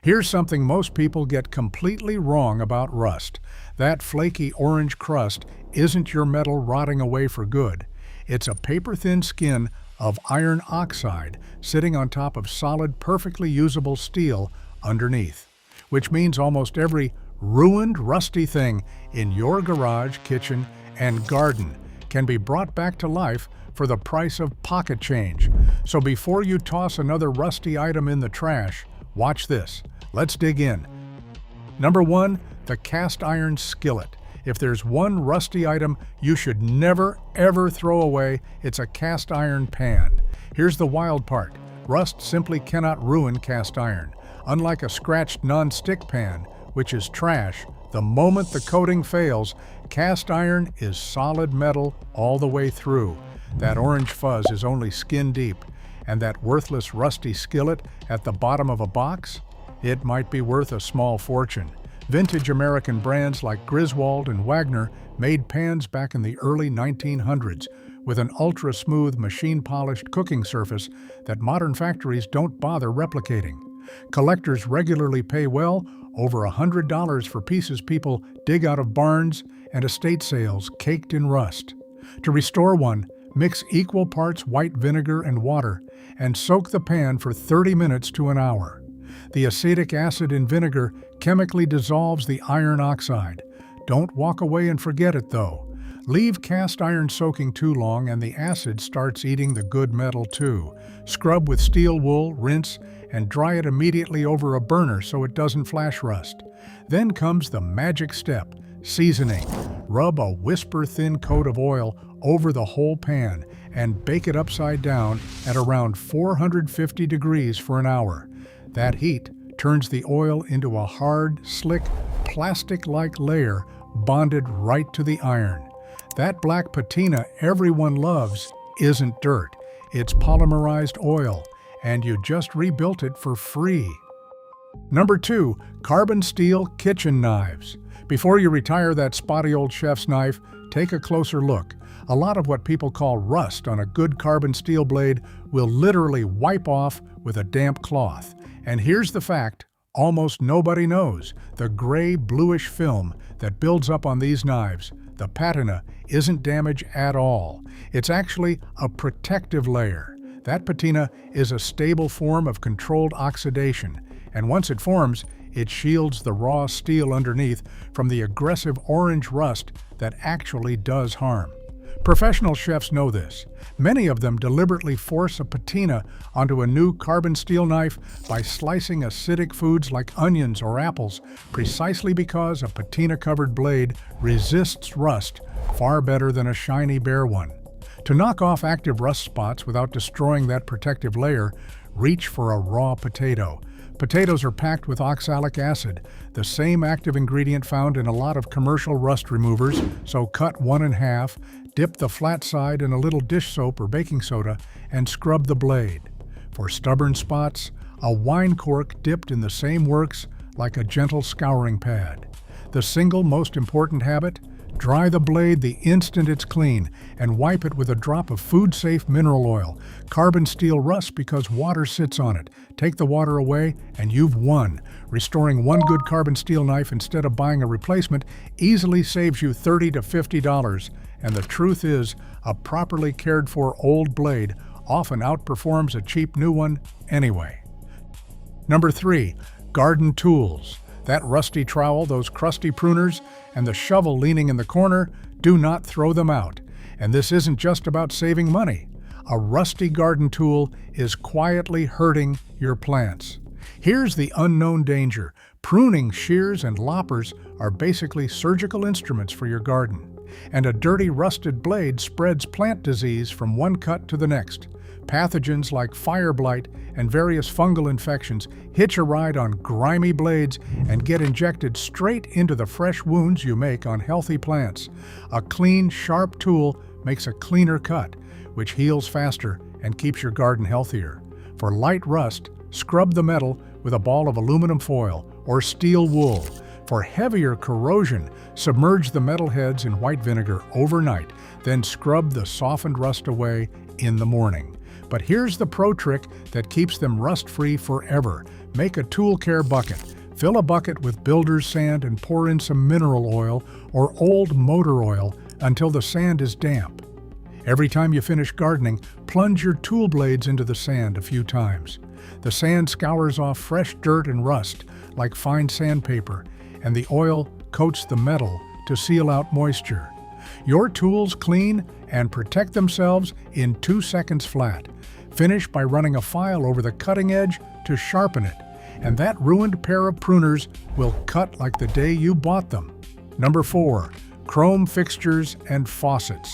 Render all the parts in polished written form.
Here's something most people get completely wrong about rust. That flaky orange crust isn't your metal rotting away for good. It's a paper-thin skin of iron oxide sitting on top of solid, perfectly usable steel underneath, which means almost every ruined, rusty thing in your garage, kitchen, and garden can be brought back to life for the price of pocket change. So before you toss another rusty item in the trash, watch this. Let's dig in. Number 1, the cast iron skillet. If there's one rusty item you should never, ever throw away, it's a cast iron pan. Here's the wild part. Rust simply cannot ruin cast iron. Unlike a scratched non-stick pan, which is trash, the moment the coating fails, cast iron is solid metal all the way through. That orange fuzz is only skin deep. And that worthless rusty skillet at the bottom of a box? It might be worth a small fortune. Vintage American brands like Griswold and Wagner made pans back in the early 1900s with an ultra-smooth, machine-polished cooking surface that modern factories don't bother replicating. Collectors regularly pay well over $100 for pieces people dig out of barns and estate sales caked in rust. To restore one, mix equal parts white vinegar and water and soak the pan for 30 minutes to an hour. The acetic acid in vinegar chemically dissolves the iron oxide. Don't walk away and forget it though. Leave cast iron soaking too long and the acid starts eating the good metal too. Scrub with steel wool, rinse, and dry it immediately over a burner so it doesn't flash rust. Then comes the magic step, seasoning. Rub a whisper-thin coat of oil over the whole pan and bake it upside down at around 450 degrees for an hour. That heat turns the oil into a hard, slick, plastic-like layer bonded right to the iron. That black patina everyone loves isn't dirt. It's polymerized oil, and you just rebuilt it for free. Number 2, carbon steel kitchen knives. Before you retire that spotty old chef's knife, take a closer look. A lot of what people call rust on a good carbon steel blade will literally wipe off with a damp cloth. And here's the fact almost nobody knows. The gray, bluish film that builds up on these knives, the patina, isn't damage at all. It's actually a protective layer. That patina is a stable form of controlled oxidation, and once it forms, it shields the raw steel underneath from the aggressive orange rust that actually does harm. Professional chefs know this. Many of them deliberately force a patina onto a new carbon steel knife by slicing acidic foods like onions or apples, precisely because a patina-covered blade resists rust far better than a shiny bare one. To knock off active rust spots without destroying that protective layer, reach for a raw potato. Potatoes are packed with oxalic acid, the same active ingredient found in a lot of commercial rust removers, so cut one in half, dip the flat side in a little dish soap or baking soda, and scrub the blade. For stubborn spots, a wine cork dipped in the same works like a gentle scouring pad. The single most important habit? Dry the blade the instant it's clean and wipe it with a drop of food-safe mineral oil. Carbon steel rusts because water sits on it. Take the water away and you've won. Restoring one good carbon steel knife instead of buying a replacement easily saves you $30 to $50. And the truth is, a properly cared for old blade often outperforms a cheap new one anyway. Number 3, garden tools. That rusty trowel, those crusty pruners, and the shovel leaning in the corner, do not throw them out. And this isn't just about saving money. A rusty garden tool is quietly hurting your plants. Here's the unknown danger. Pruning shears and loppers are basically surgical instruments for your garden. And a dirty, rusted blade spreads plant disease from one cut to the next. Pathogens like fire blight and various fungal infections hitch a ride on grimy blades and get injected straight into the fresh wounds you make on healthy plants. A clean, sharp tool makes a cleaner cut, which heals faster and keeps your garden healthier. For light rust, scrub the metal with a ball of aluminum foil or steel wool. For heavier corrosion, submerge the metal heads in white vinegar overnight, then scrub the softened rust away in the morning. But here's the pro trick that keeps them rust-free forever. Make a tool care bucket. Fill a bucket with builder's sand and pour in some mineral oil or old motor oil until the sand is damp. Every time you finish gardening, plunge your tool blades into the sand a few times. The sand scours off fresh dirt and rust like fine sandpaper, and the oil coats the metal to seal out moisture. Your tools clean and protect themselves in 2 seconds flat. Finish by running a file over the cutting edge to sharpen it, and that ruined pair of pruners will cut like the day you bought them. Number 4. Chrome fixtures and faucets.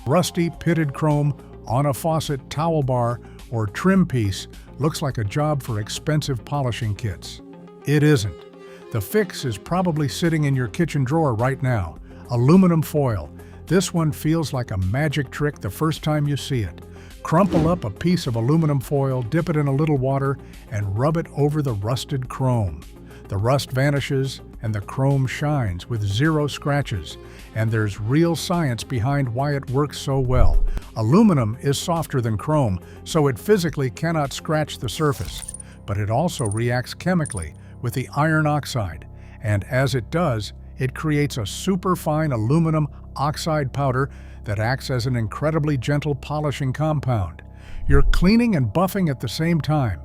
Rusty pitted chrome on a faucet towel bar or trim piece looks like a job for expensive polishing kits. It isn't. The fix is probably sitting in your kitchen drawer right now. Aluminum foil. This one feels like a magic trick the first time you see it. Crumple up a piece of aluminum foil, dip it in a little water, and rub it over the rusted chrome. The rust vanishes and the chrome shines with 0 scratches, and there's real science behind why it works so well. Aluminum is softer than chrome, so it physically cannot scratch the surface, but it also reacts chemically with the iron oxide, and as it does, it creates a superfine aluminum oxide powder that acts as an incredibly gentle polishing compound. You're cleaning and buffing at the same time.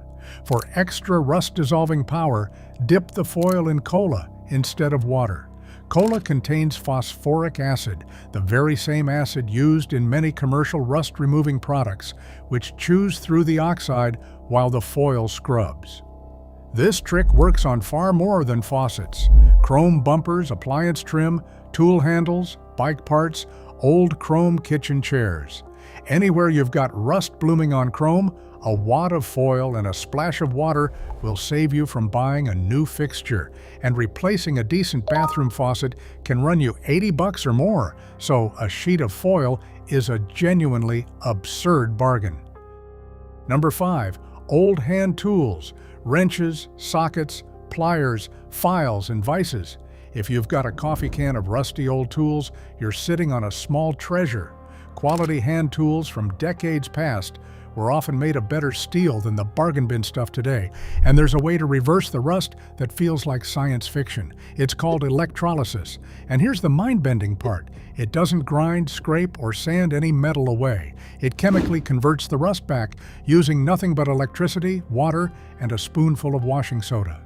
For extra rust-dissolving power, dip the foil in cola instead of water. Cola contains phosphoric acid, the very same acid used in many commercial rust-removing products, which chews through the oxide while the foil scrubs. This trick works on far more than faucets. Chrome bumpers, appliance trim, tool handles, bike parts, old chrome kitchen chairs. Anywhere you've got rust blooming on chrome, a wad of foil and a splash of water will save you from buying a new fixture, and replacing a decent bathroom faucet can run you $80 or more, so a sheet of foil is a genuinely absurd bargain. Number 5. Old hand tools, wrenches, sockets, pliers, files, and vices. If you've got a coffee can of rusty old tools, you're sitting on a small treasure. Quality hand tools from decades past were often made of better steel than the bargain bin stuff today, and there's a way to reverse the rust that feels like science fiction. It's called electrolysis, and here's the mind-bending part. It doesn't grind, scrape, or sand any metal away. It chemically converts the rust back using nothing but electricity, water, and a spoonful of washing soda.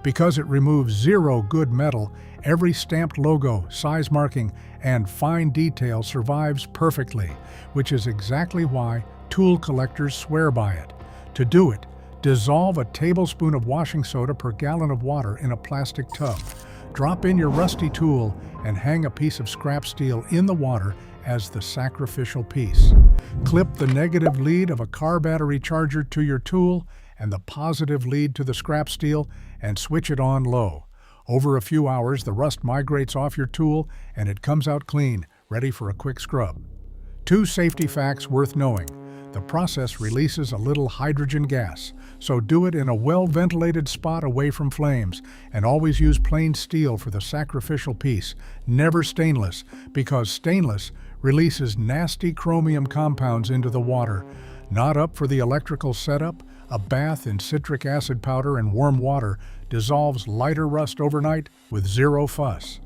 Because it removes 0 good metal, every stamped logo, size marking, and fine detail survives perfectly, which is exactly why tool collectors swear by it. To do it, dissolve a tablespoon of washing soda per gallon of water in a plastic tub. Drop in your rusty tool and hang a piece of scrap steel in the water as the sacrificial piece. Clip the negative lead of a car battery charger to your tool and the positive lead to the scrap steel and switch it on low. Over a few hours, the rust migrates off your tool and it comes out clean, ready for a quick scrub. 2 safety facts worth knowing. The process releases a little hydrogen gas, so do it in a well-ventilated spot away from flames, and always use plain steel for the sacrificial piece, never stainless, because stainless releases nasty chromium compounds into the water. Not up for the electrical setup? A bath in citric acid powder and warm water dissolves lighter rust overnight with 0 fuss.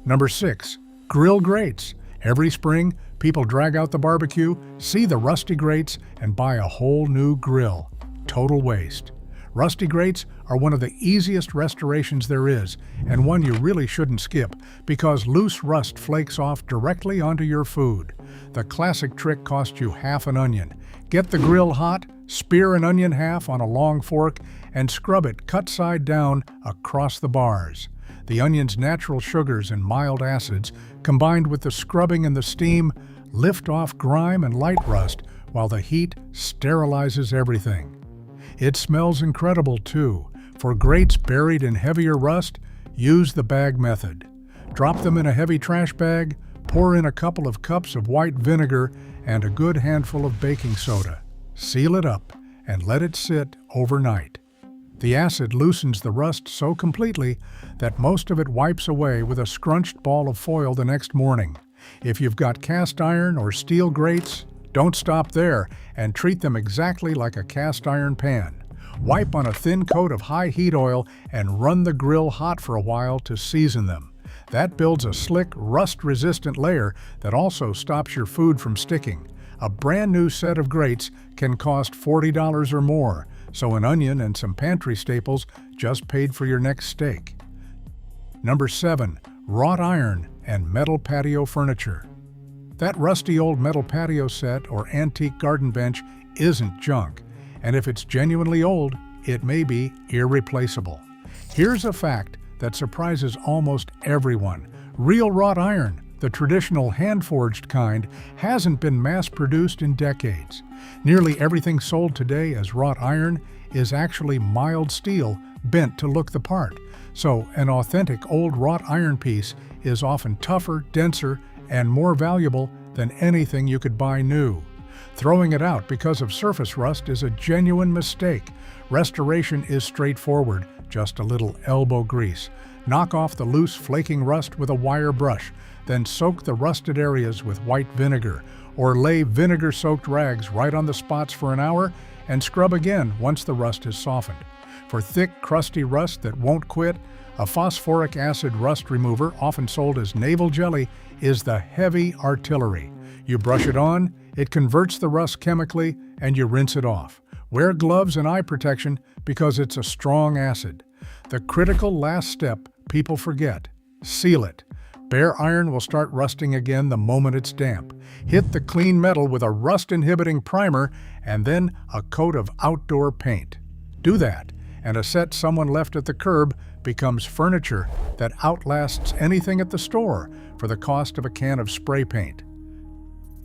Number 6. Grill grates. Every spring, people drag out the barbecue, see the rusty grates, and buy a whole new grill. Total waste. Rusty grates are one of the easiest restorations there is, and one you really shouldn't skip, because loose rust flakes off directly onto your food. The classic trick costs you half an onion. Get the grill hot, spear an onion half on a long fork, and scrub it cut side down across the bars. The onion's natural sugars and mild acids, combined with the scrubbing and the steam, lift off grime and light rust, while the heat sterilizes everything. It smells incredible too. For grates buried in heavier rust, use the bag method. Drop them in a heavy trash bag, pour in a couple of cups of white vinegar and a good handful of baking soda. Seal it up and let it sit overnight. The acid loosens the rust so completely that most of it wipes away with a scrunched ball of foil the next morning. If you've got cast iron or steel grates, don't stop there and treat them exactly like a cast iron pan. Wipe on a thin coat of high heat oil and run the grill hot for a while to season them. That builds a slick, rust-resistant layer that also stops your food from sticking. A brand new set of grates can cost $40 or more, so an onion and some pantry staples just paid for your next steak. Number 7. Wrought iron and metal patio furniture. That rusty old metal patio set or antique garden bench isn't junk, and if it's genuinely old, it may be irreplaceable. Here's a fact that surprises almost everyone. Real wrought iron, the traditional hand-forged kind, hasn't been mass-produced in decades. Nearly everything sold today as wrought iron is actually mild steel bent to look the part. So an authentic old wrought iron piece is often tougher, denser, and more valuable than anything you could buy new. Throwing it out because of surface rust is a genuine mistake. Restoration is straightforward, just a little elbow grease. Knock off the loose, flaking rust with a wire brush, then soak the rusted areas with white vinegar, or lay vinegar-soaked rags right on the spots for an hour and scrub again once the rust has softened. For thick, crusty rust that won't quit, a phosphoric acid rust remover, often sold as navel jelly, is the heavy artillery. You brush it on, it converts the rust chemically, and you rinse it off. Wear gloves and eye protection because it's a strong acid. The critical last step people forget: seal it. Bare iron will start rusting again the moment it's damp. Hit the clean metal with a rust-inhibiting primer and then a coat of outdoor paint. Do that, and a set someone left at the curb becomes furniture that outlasts anything at the store for the cost of a can of spray paint.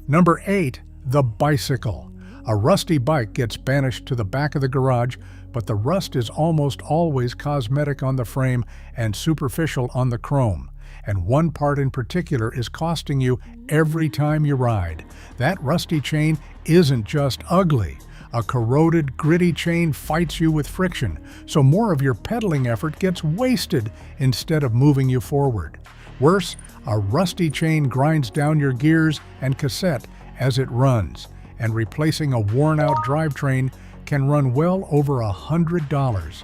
Number 8. The bicycle. A rusty bike gets banished to the back of the garage, but the rust is almost always cosmetic on the frame and superficial on the chrome. And one part in particular is costing you every time you ride. That rusty chain isn't just ugly. A corroded, gritty chain fights you with friction, so more of your pedaling effort gets wasted instead of moving you forward. Worse, a rusty chain grinds down your gears and cassette as it runs, and replacing a worn-out drivetrain can run well over $100.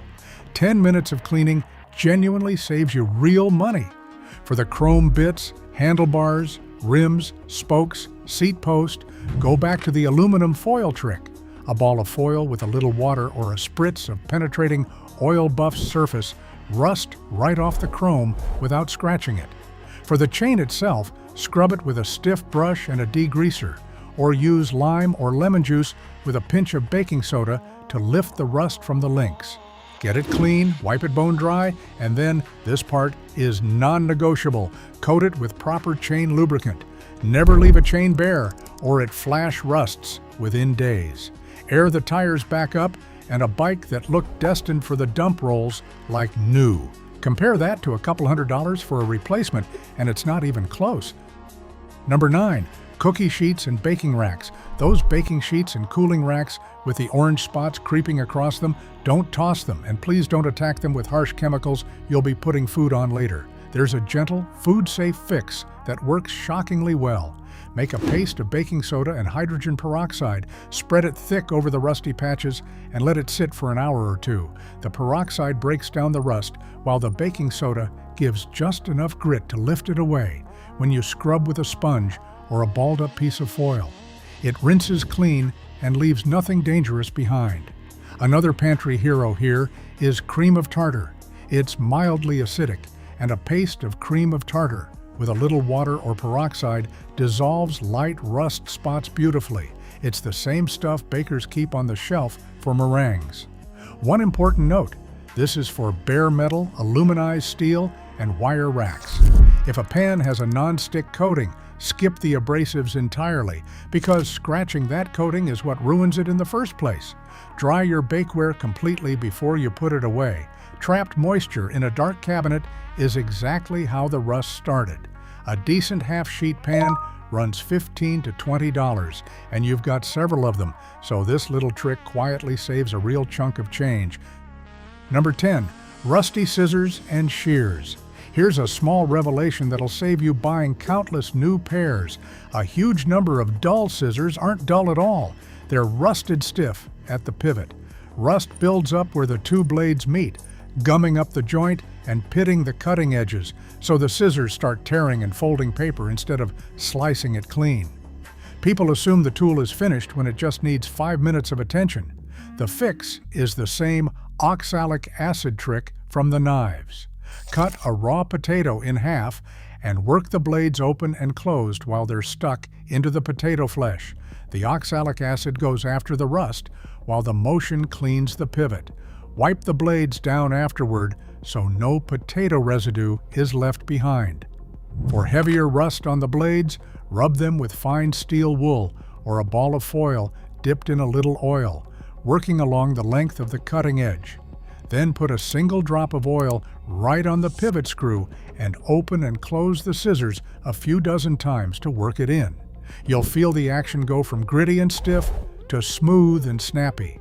10 minutes of cleaning genuinely saves you real money. For the chrome bits, handlebars, rims, spokes, seat post, go back to the aluminum foil trick. A ball of foil with a little water or a spritz of penetrating oil-buff surface rust right off the chrome without scratching it. For the chain itself, scrub it with a stiff brush and a degreaser, or use lime or lemon juice with a pinch of baking soda to lift the rust from the links. Get it clean, wipe it bone dry, and then, this part is non-negotiable, coat it with proper chain lubricant. Never leave a chain bare, or it flash rusts within days. Air the tires back up, and a bike that looked destined for the dump rolls like new. Compare that to a couple $100 for a replacement, and it's not even close. Number 9. Cookie sheets and baking racks. Those baking sheets and cooling racks with the orange spots creeping across them, don't toss them, and please don't attack them with harsh chemicals you'll be putting food on later. There's a gentle, food-safe fix that works shockingly well. Make a paste of baking soda and hydrogen peroxide, spread it thick over the rusty patches, and let it sit for an hour or two. The peroxide breaks down the rust, while the baking soda gives just enough grit to lift it away when you scrub with a sponge or a balled-up piece of foil. It rinses clean and leaves nothing dangerous behind. Another pantry hero here is cream of tartar. It's mildly acidic, and a paste of cream of tartar with a little water or peroxide dissolves light rust spots beautifully. It's the same stuff bakers keep on the shelf for meringues. One important note: this is for bare metal, aluminized steel, and wire racks. If a pan has a non-stick coating, skip the abrasives entirely, because scratching that coating is what ruins it in the first place. Dry your bakeware completely before you put it away. Trapped moisture in a dark cabinet is exactly how the rust started. A decent half-sheet pan runs $15 to $20, and you've got several of them, so this little trick quietly saves a real chunk of change. Number 10. Rusty scissors and shears. Here's a small revelation that'll save you buying countless new pairs. A huge number of dull scissors aren't dull at all. They're rusted stiff at the pivot. Rust builds up where the two blades meet, gumming up the joint and pitting the cutting edges, so the scissors start tearing and folding paper instead of slicing it clean. People assume the tool is finished when it just needs 5 minutes of attention. The fix is the same oxalic acid trick from the knives. Cut a raw potato in half and work the blades open and closed while they're stuck into the potato flesh. The oxalic acid goes after the rust, while the motion cleans the pivot. Wipe the blades down afterward so no potato residue is left behind. For heavier rust on the blades, rub them with fine steel wool or a ball of foil dipped in a little oil, working along the length of the cutting edge. Then put a single drop of oil right on the pivot screw and open and close the scissors a few dozen times to work it in. You'll feel the action go from gritty and stiff to smooth and snappy.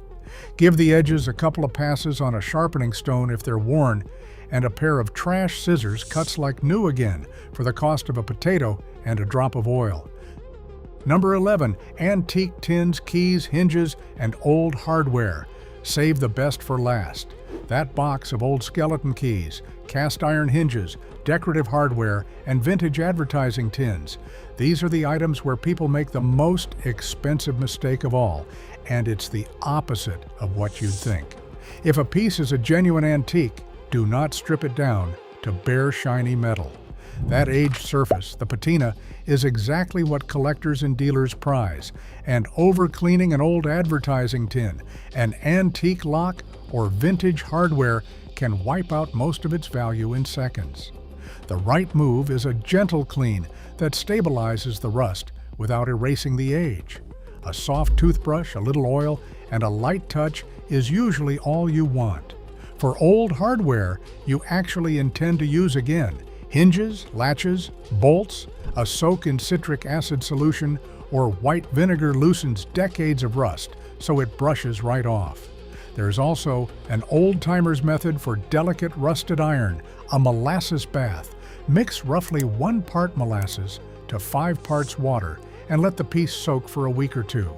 Give the edges a couple of passes on a sharpening stone if they're worn, and a pair of trash scissors cuts like new again for the cost of a potato and a drop of oil. Number 11. Antique tins, keys, hinges, and old hardware. Save the best for last. That box of old skeleton keys, cast iron hinges, decorative hardware, and vintage advertising tins. These are the items where people make the most expensive mistake of all, and it's the opposite of what you'd think. If a piece is a genuine antique, do not strip it down to bare shiny metal. That aged surface, the patina, is exactly what collectors and dealers prize, and over-cleaning an old advertising tin, an antique lock, or vintage hardware can wipe out most of its value in seconds. The right move is a gentle clean that stabilizes the rust without erasing the age. A soft toothbrush, a little oil, and a light touch is usually all you want. For old hardware you actually intend to use again, hinges, latches, bolts, a soak in citric acid solution, or white vinegar loosens decades of rust so it brushes right off. There's also an old-timer's method for delicate rusted iron, a molasses bath. Mix roughly 1 part molasses to 5 parts water and let the piece soak for a week or two.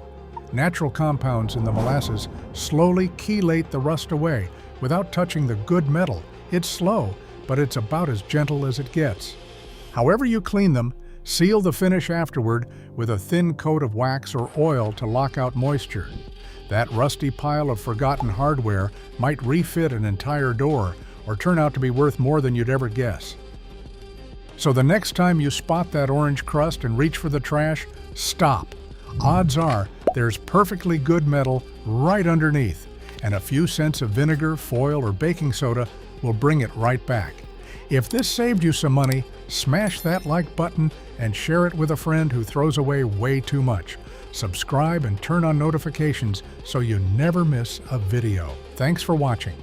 Natural compounds in the molasses slowly chelate the rust away without touching the good metal. It's slow, but it's about as gentle as it gets. However you clean them, seal the finish afterward with a thin coat of wax or oil to lock out moisture. That rusty pile of forgotten hardware might refit an entire door or turn out to be worth more than you'd ever guess. So the next time you spot that orange crust and reach for the trash, stop. Odds are there's perfectly good metal right underneath, and a few cents of vinegar, foil, or baking soda will bring it right back. If this saved you some money, smash that like button and share it with a friend who throws away way too much. Subscribe and turn on notifications so you never miss a video. Thanks for watching.